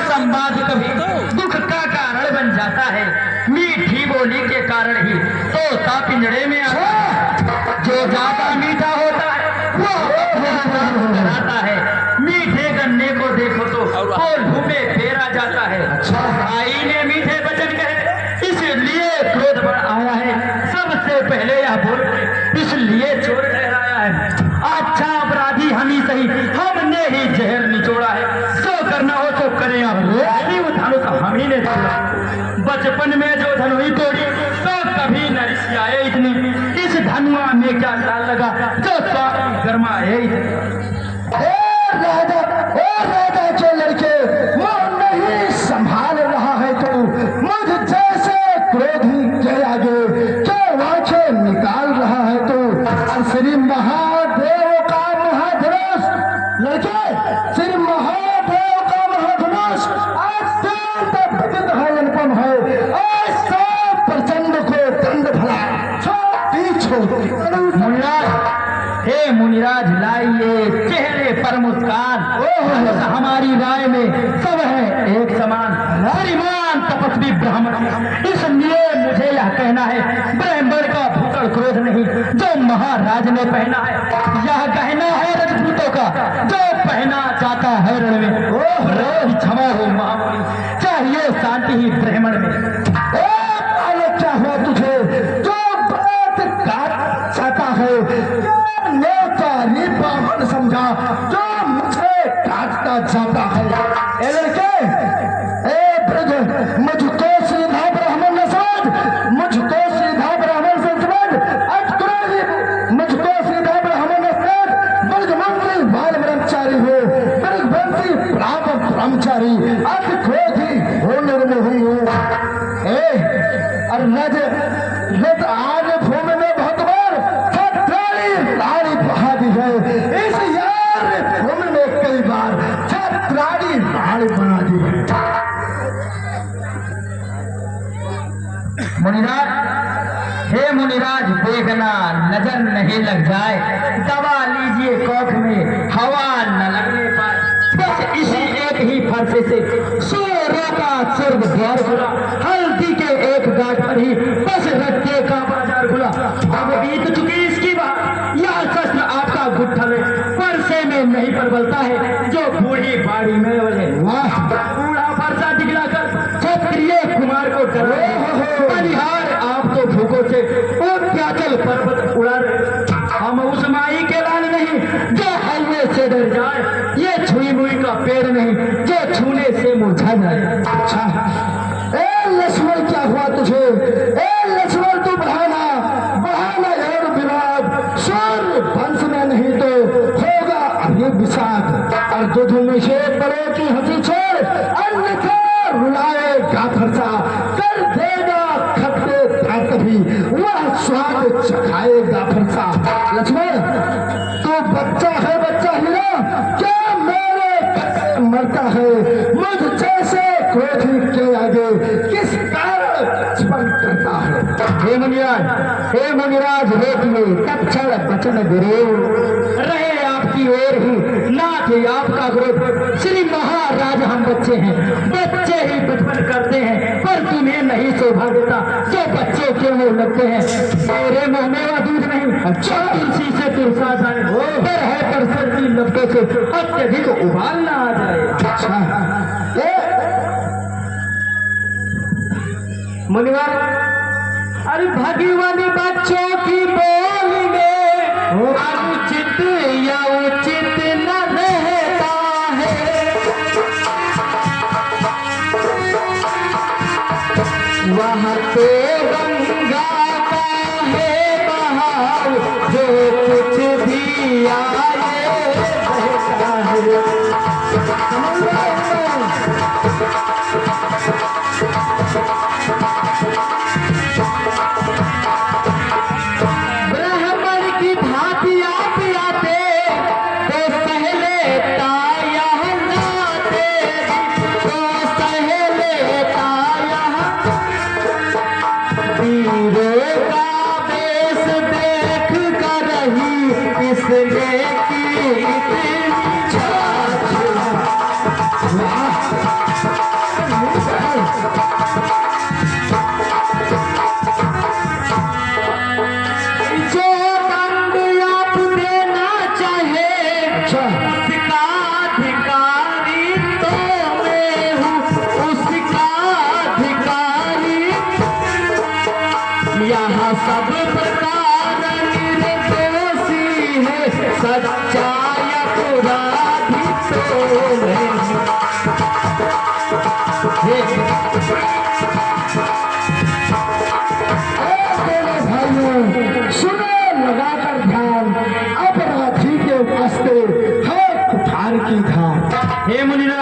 संवाद कभी दुख का कारण बन जाता है। मीठी बोली के कारण ही तोता पिंजड़े में आता है। जो ज्यादा मीठा होता है वो कराता है। मीठे गन्ने को देखो तो कोल्हू में फेरा जाता है। आई ने मीठे वचन कहे इसलिए क्रोध बढ़ आया है। सबसे पहले यह बोल इसलिए चोर ठहराया है। अच्छा अपराधी हम ही सही, हमने ही जहर निचोड़ा है। जो करना हो तो करें आप, वो धनुष हम ही ने तोड़ा। बचपन में जो धनुई तोड़ी तो कभी न रिसियाए इतनी। इस धनुआ में क्या डाल लगा जो स्वामी गरमाए राजा के लड़के मन नहीं संभाल रहा है तो मुझ जैसे क्रोधी के आगे क्या आंखें निकाल रहा है तो श्री महादेव का महाधनुष लड़के, श्री महादेव का महाधनुष अत्यंत विदित है, अनुपम है। ऐसा प्रचंड को दंड भला हे मुनिराज लाइए चेहरे पर मुस्कान। हमारी राय में सब है एक समान। श्रीमान तपस्वी ब्राह्मण, इसलिए मुझे यह कहना है ब्राह्मण का भूतल क्रोध नहीं जो महाराज ने पहना है। यह कहना है राजपूतों का जो पहना जाता है रण में। क्षमा हो महामुनि, चाहिए शांति ही ब्राह्मण में। क्या हुआ तुझे जो बात काट चाहता है? ब्राह्मण समझा जो मुझे काटता जाता है। ए लड़के, ए ब्रज, मुझको सीधा ब्राह्मण न समझ, मुझको सीधा ब्राह्मण से समझ। अटक्रोधी मुझको सीधा ब्राह्मण न समझ। ब्रजमंत्री बाल ब्रह्मचारी हो, ब्रजवंशी प्राप्त ब्रह्मचारी, अटक्रोधी हो निर्मोही हो। रज आज भूमि में बहुत बार छत्राणी बहा दी है। इस यार भूमि में कई बार छत्राणी बना दी है। मुनिराज, हे मुनिराज देखना नजर नहीं लग जाए। दबा लीजिए कोख में हवा न लगने पाए। बस इसी एक ही फरसे से सूर्य का स्वर्ग द्वार खुला। हल्दी के एक गांठ पर ही बस रट्टे का बाजार खुला। अब बीत चुकी इसकी बात, यह शस्त्र आपका गुट्ठा में फरसे में नहीं परवलता है जो बूढ़ी बाड़ी में बजे। वाह, बूढ़ा फरसा दिखलाकर क्षत्रिय कुमार को डरे। बलिहार आप तो भूखों से उत्याचल पर्वत उड़ा रहे। हम उस माई के लाल नहीं जो हलवे से डर जाए। ये छुई मुई का पेड़ नहीं जो छूने से मुरझा जाए। अच्छा, ए लक्ष्मण क्या हुआ तुझे? ए लक्ष्मण तू बढ़ाना और विवाद। सूर्य वंश में नहीं तो होगा अभी विषाद। और दूध में से बड़े की हंसी छोड़, अन्यथा रुलाएगा फरसा। कर देगा खतरे कभी वह स्वाद चखाएगा फरसा। लक्ष्मण तू बच्चा है, बच्चा हीरा क्या मेरे घर मरता है? मुझ जैसे क्रोधी के आगे किस कारण बचपन करता है? हे मुनिराज रोकिए तत्क्षण वचन गुरु। रहे आपकी ओर ही नाथ आपका क्रोध। श्री महाराज हम बच्चे हैं, बच्चे ही बचपन करते हैं, पर तुम्हें नहीं शोभा देता जो बच्चे के मुंह लगते हैं। मेरे मुंह में वह दूध नहीं अच्छा तुलसी से तुलसा जाए। पर है पर सर्दी लपटों से अत्यधिक उबालना आ जाए। अच्छा मुनिवर, अरे भगवानी बच्चों की बोली में अनुचित या उचित न रहता है। वहाँ तो गंगा का है बहाव जो कुछ भी आए बहता ब्राह्मण की भांति आप आते तो पहले ताया नाते तो पहले ताया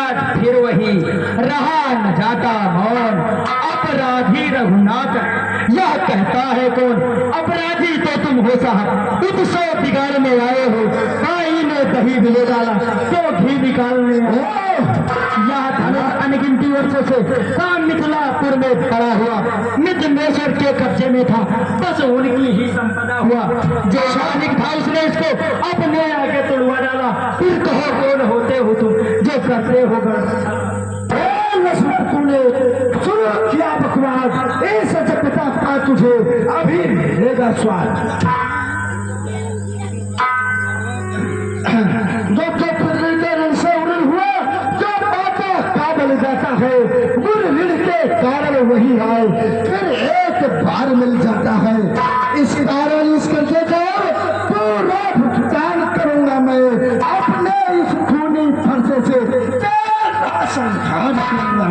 मुनिराज फिर वही रहा न जाता मौन, अपराधी रघुनाथ यह कहता है कौन, अपराधी तो तुम हो साहब, उत्सव बिगाड़ने आए हो, भाई ने दही बिले डाला तो घी निकालने यह धनुष अनगिनती वर्षों से काम मिथिलापुर में पड़ा हुआ मिथिलेश्वर के कब्जे में था, बस उनकी ही संपदा हुआ, जो मालिक था उसने इसको अपने आगे तोड़वा डाला, फिर कहो कौन होते हो तुम जो करते हो लक्ष्मण तूने शुरू किया बकवास, इस सभ्यता का तुझे अभी मिलेगा स्वाद। जो पृथ्वी के ऋण से उड़न हुआ, जो पापों का बल जाता है, गुण ऋण के कारण वही आए, फिर एक बार मिल जाता है, इस कारण इस करके जाओ पूरा भुगतान करूंगा मैं अपने इस खूनी फरसे से तेरा संहार करूंगा।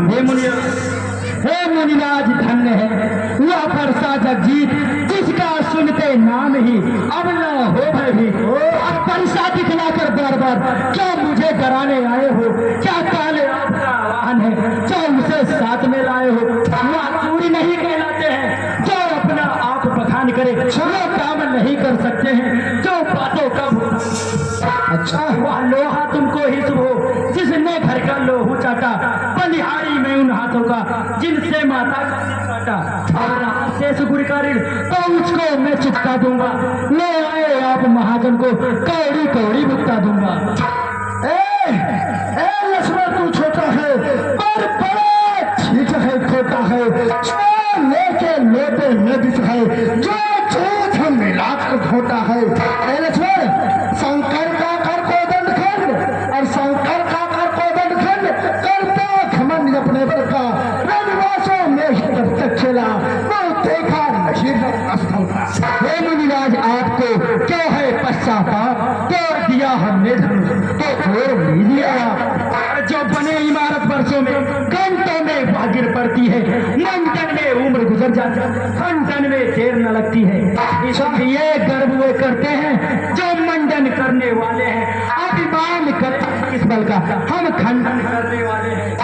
हे मुनिराज धन्य है वह फरसा जगजीत, जिसका सुनते नाम ही अब न हो भयभीत, अब फरसा दिखलाकर बार बार क्या मुझे डराने आए हो, क्या काले आपका वाहन है जो उसे साथ में लाए हो, वह चोरी नहीं कहलाते हैं जो अपना आप बखान करे, वो काम नहीं कर सकते हैं जो बातों का अच्छा वह लोहा तुमको ही शुभ हो जिसने घर का लोहू चाटा, बलिहारी में उन हाथों का जिनसे माता का सिर काटा, और शेष गुड़ का ऋण तो उसको मैं चुका दूंगा, ले आए आप महाजन को कौड़ी कौड़ी भुगता दूंगा। ए लक्ष्मण तू छोटा है पर बड़ा ठीक है, छोटा है लेके लोटे में बिछ है, जो झूठ मिलाकर धोता है। लक्ष्मण शंकर का कर को दंड खंड और शंकर का कर को दंड खंड करते घमंड अपने पर का रनवासों में ही तब तक खेला वो देखा नहीं स्थल का। हे मुनिराज आपको क्यों है पश्चाताप, तोड़ दिया हमने धनुष तो छोड़ लीजिए आप, जो बने इमारत वर्षों में घंटों में भागिर पड़ती है, मंडन में उम्र गुजर जाती है, खंडन में देर न लगती है, इसलिए गर्व वे करते हैं जो मंडन करने वाले हैं, अभिमान करते इस बल का हम खंडन करने वाले हैं।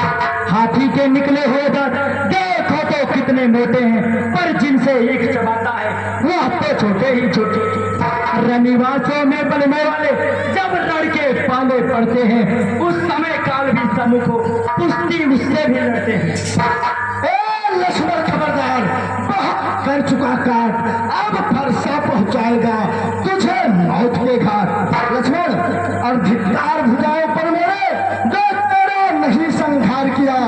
हाथी के निकले हुए दांत देखो तो कितने मोटे हैं, पर जिनसे एक चबाता है वह तो छोटे ही छोटे, रनिवासों में बनने वाले जब लड़के पाले पड़ते हैं, उस समय काल भी सम्मुख हो कुश्ती उससे भी लड़ते हैं। लक्ष्मण खबरदार, बहुत कर चुका काट, अब फरसा पहुंचाएगा तुझे मौत के घाट। लक्ष्मण और धिक्कार भुजाओं पर मेरे जो तेरा नहीं संहार किया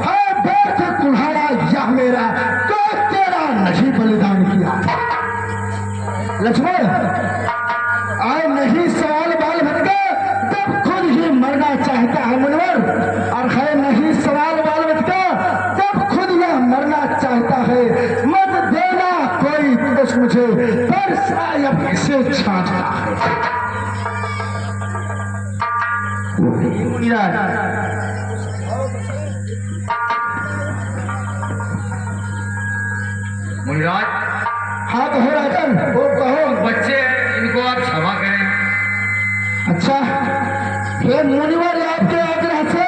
है, व्यर्थ कुल्हाड़ा यह मेरा जो तेरा नहीं बलिदान किया। लक्ष्मण आए नहीं सवाल बाल भटका, जब खुद ही मरना चाहता है मुनवर, और है नहीं सवाल बाल भटका जब खुद यह मरना चाहता है, मत देना कोई दोष मुझे, पर शायद इसे छांटता है। मुनिराज हाँ कहो राजन, वो कहो। बच्चे हैं, इनको आप क्षमा करें। अच्छा हे मुनिवर, आपके आग्रह से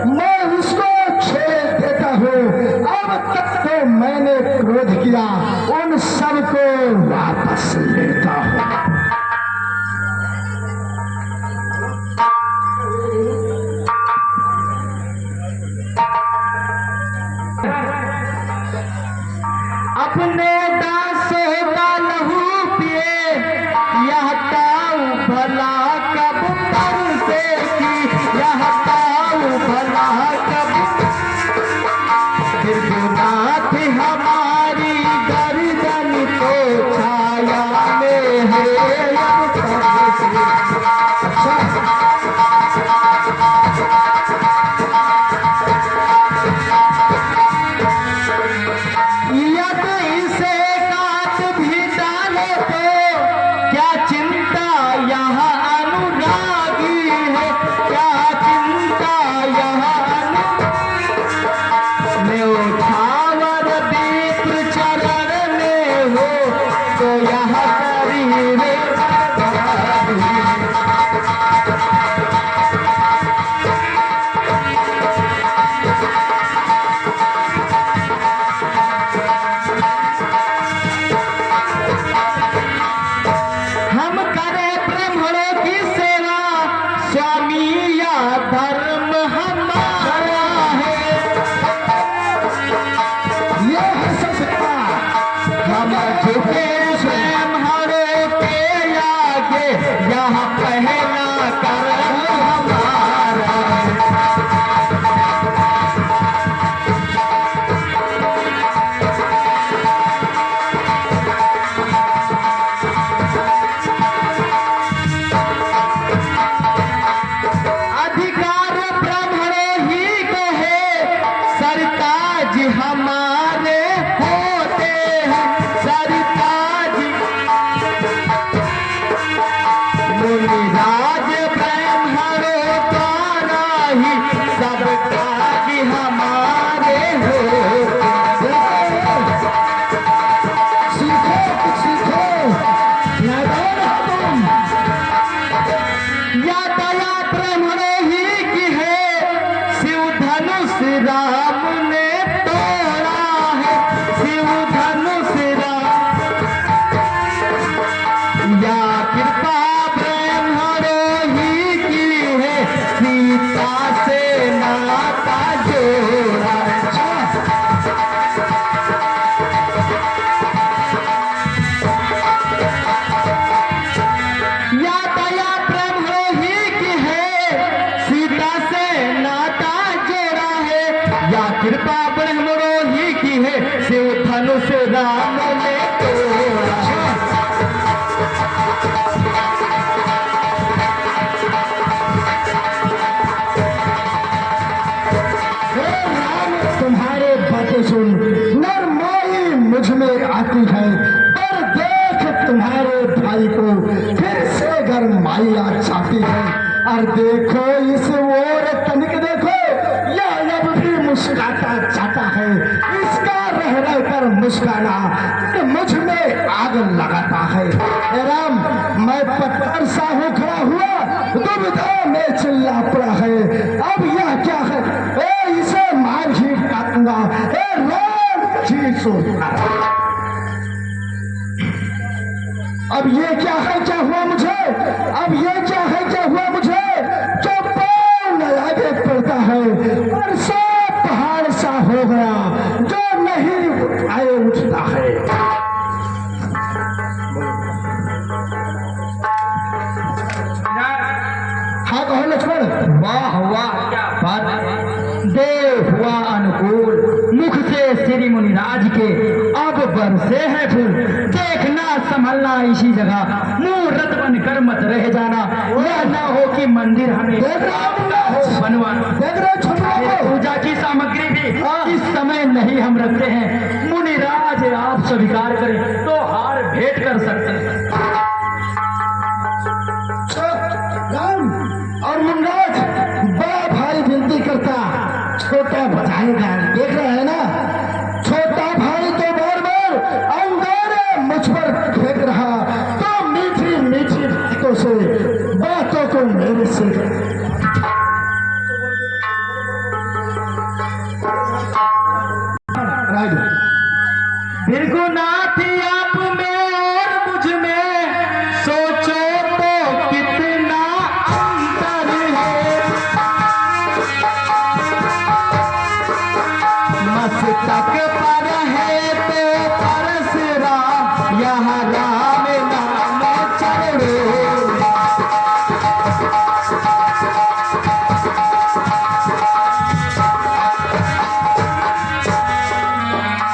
मैं उसको छोड़ देता हूँ, अब तक तो मैंने क्रोध किया, उन सबको वापस लेता हूँ। अपने दासों का लहू पिए यह ताऊ भला कब पर से की, यह ताऊ भला कब फिर नाथ हमारी गर्दन को छाया में है अब यद इसे काट भी डालो तो क्या चिंता यहाँ अनुरागी है, क्या चिंता यहाँ में उठावर दीप चरण में हो तो यह शरीर हमारे होते हैं सरताज मुनिराज ब्रह्मणों द्वारा ही सब काज हमारे होते हैं। सीखो कुछ सीखो, नादान हो तुम। यातायात ब्रह्मणों ही की है, शिव धनुष राम ने तोड़ा है, शिव धनुष राम। या कृपा ब्रह्मणों ही की है, सीता से नाता जोड़ा। यातायात ब्रह्मणों ही की है, सीता से नाता जोड़ा है। या कृपा ब्रह्मणों ही की है, शिव धनुष राम ने तोड़ा है। हे राम, तुम्हारे बातें सुन नरमाई मुझ में आती है, पर देख तुम्हारे भाई को फिर से घर माया चाहती है। और देखो इस ओर तनिक देखो, यह अब भी मुस्कुराता जाता है। इसका रह रह कर मुस्काना मुझ में आग लगाता है। हे राम, मैं पत्थर सा हूँ खड़ा हुआ, दुविधा में चिल्ला पड़ा है। अब यह क्या है? इसे मार ही डालूंगा। राम जी सोचता, अब ये क्या है, क्या हुआ मुझे? अब ये क्या है, क्या हुआ मुझे? जो पाँव न आगे पड़ता है और सब पहाड़ सा हो गया, जो नहीं उठाए उठता है। हाँ कहो लक्ष्मण। वाह वाह क्या बात। देव हुआ अनुकूल, मुख से श्री मुनिराज के अब बरसे हैं फूल। देखना संभलना इसी जगह, मूर्त बनकर मत रह जाना। यह ना हो कि मंदिर हमें देख रहे हो बनवाना। देख रहे हो छोटू बाबू? पूजा की सामग्री भी इस समय नहीं हम रखते हैं। मुनिराज आप स्वीकार करें तो हार भेंट कर सकते हैं। राम और मुनराज, बड़ा भाई विनती करता, छोटा बताएगा। देख रहे हैं ना, छोटा भाई तो बार बार अंगारे मुझ पर फेंक रहा, तो मीठी मीठी बातों से बातों को मेरे से राजू भृगुनाथ आप में और मुझ में सोचो तो कितना अंतर है। मस्तक पर है तो परशुराम, यहाँ राम नाम चढ़ो।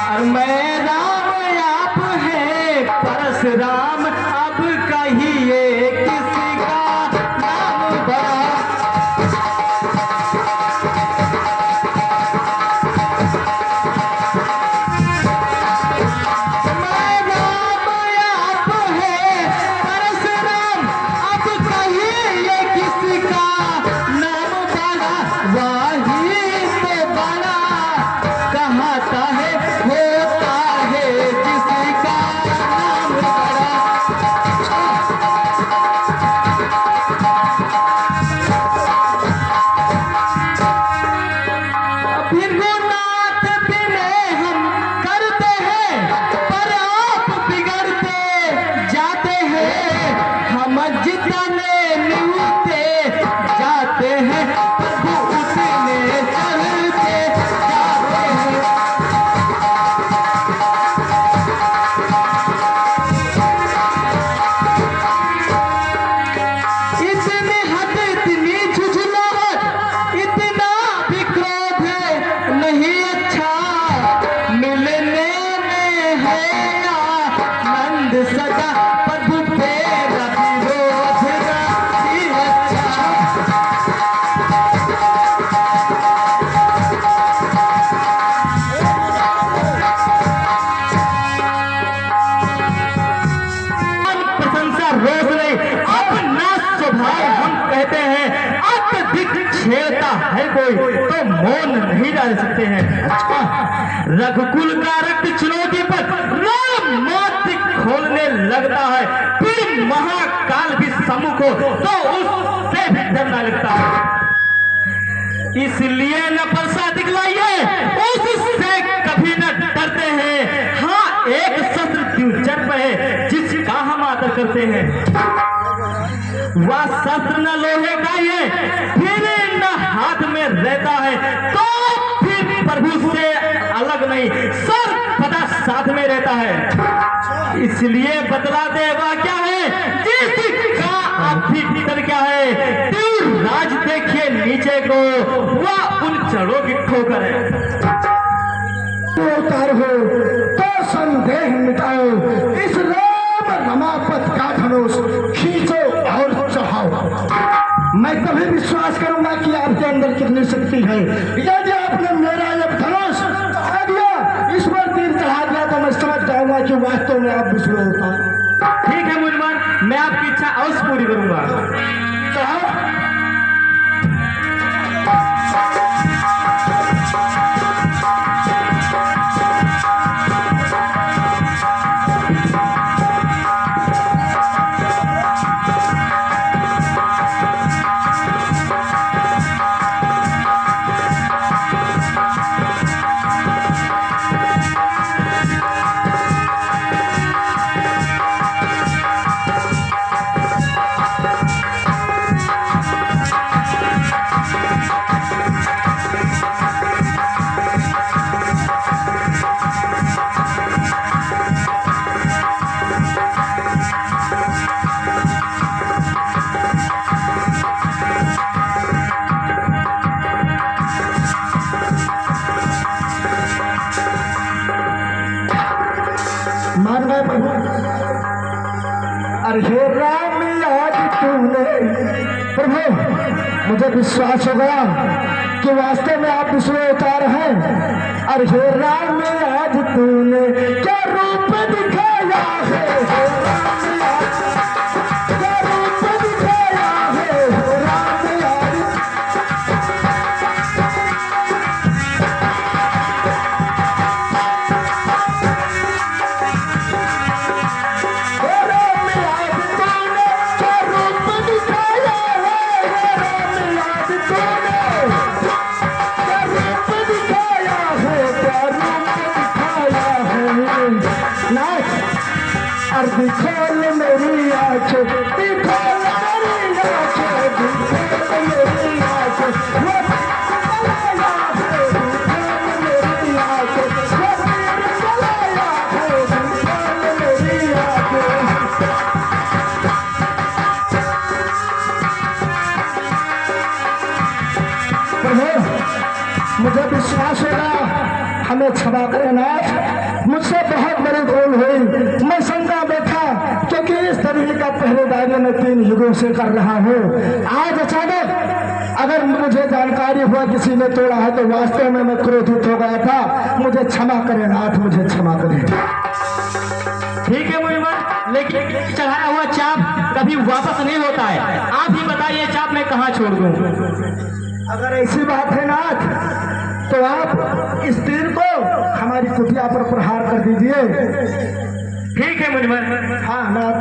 और मैं राम आप है परशुराम, अब कहिए किसका नाम बड़ा। मैं राम आप है परशुराम, अब कहिए किसका नाम बड़ा। वही तो बड़ा कहता है, होता है जिसका नाम बड़ा। भृगुनाथ बिने हम करते हैं, पर आप बिगड़ते जाते हैं। हम जितने मिलते जाते हैं, प्रभु उतने चलते कोई तो मौन नहीं रह सकते हैं। अच्छा, रघुकुल का रक्त चुनौती पर राम मौत खोलने लगता है, फिर महाकाल भी सम्मुख हो तो उससे भी डरना लगता है। इसलिए न परसा दिखलाइए, उससे कभी न डरते हैं। हाँ, एक शस्त्र द्विजन्म है जिसका हम आदर करते हैं। वह शस्त्र न लोहे का ही है, फिर न हाथ में रहता है, तो फिर प्रभु से अलग नहीं, सर्वदा साथ में रहता है। इसलिए बतला देवा क्या है, जिसका अभी भीतर क्या है। तीर राज देखिए नीचे को, वह उन चढ़ों की ठोकर है। उतार हो तो संदेह मिटाओ, इस राम रमापत का धनुष खींचो और चढ़ाओ। मैं कभी विश्वास करूंगा कि आपके अंदर कितनी शक्ति है। यदि आपने मेरा ये धनुष चढ़ा दिया, इस पर तीर चढ़ा दिया, तो मैं समझ जाऊंगा कि वास्तव में आप विष्णु होता है। ठीक है मुजमान, मैं आपकी इच्छा अवश्य पूरी करूंगा। चढ़ाओ। मान गए प्रभु। अरे राम आज तूने, प्रभु मुझे विश्वास हो गया कि वास्तव में आप विष्णु अवतार हैं। अरे राम आज तूने क्या रूप दिखाया है, क्या रूप दिखाया है राम आज। खोल मेरी आंखें, खोल मेरी आंखें, खोल मेरी आंखें, मेरी आंखें, मेरी आंखें। मुझे विश्वास होगा, हमें क्षमा करें नाथ, मुझसे बहुत बड़ी भूल हुई। मैं शंका बैठा, क्योंकि इस तरीके का पहरेदारी मैं 3 युगों से कर रहा हूँ। आज अचानक अगर मुझे जानकारी हुआ किसी ने तोड़ा है, तो वास्तव में मैं क्रोधित हो गया था। मुझे क्षमा करें नाथ, मुझे क्षमा करें। ठीक है मुजमान, लेकिन चढ़ाया हुआ चाप कभी वापस नहीं होता है। आप ही बताइए, चाप मैं कहाँ छोड़ दूँ? अगर ऐसी बात है नाथ, तो आप इस तीर को हमारी कुटिया पर प्रहार कर दीजिए। ठीक है मुजमान। हाँ नाथ।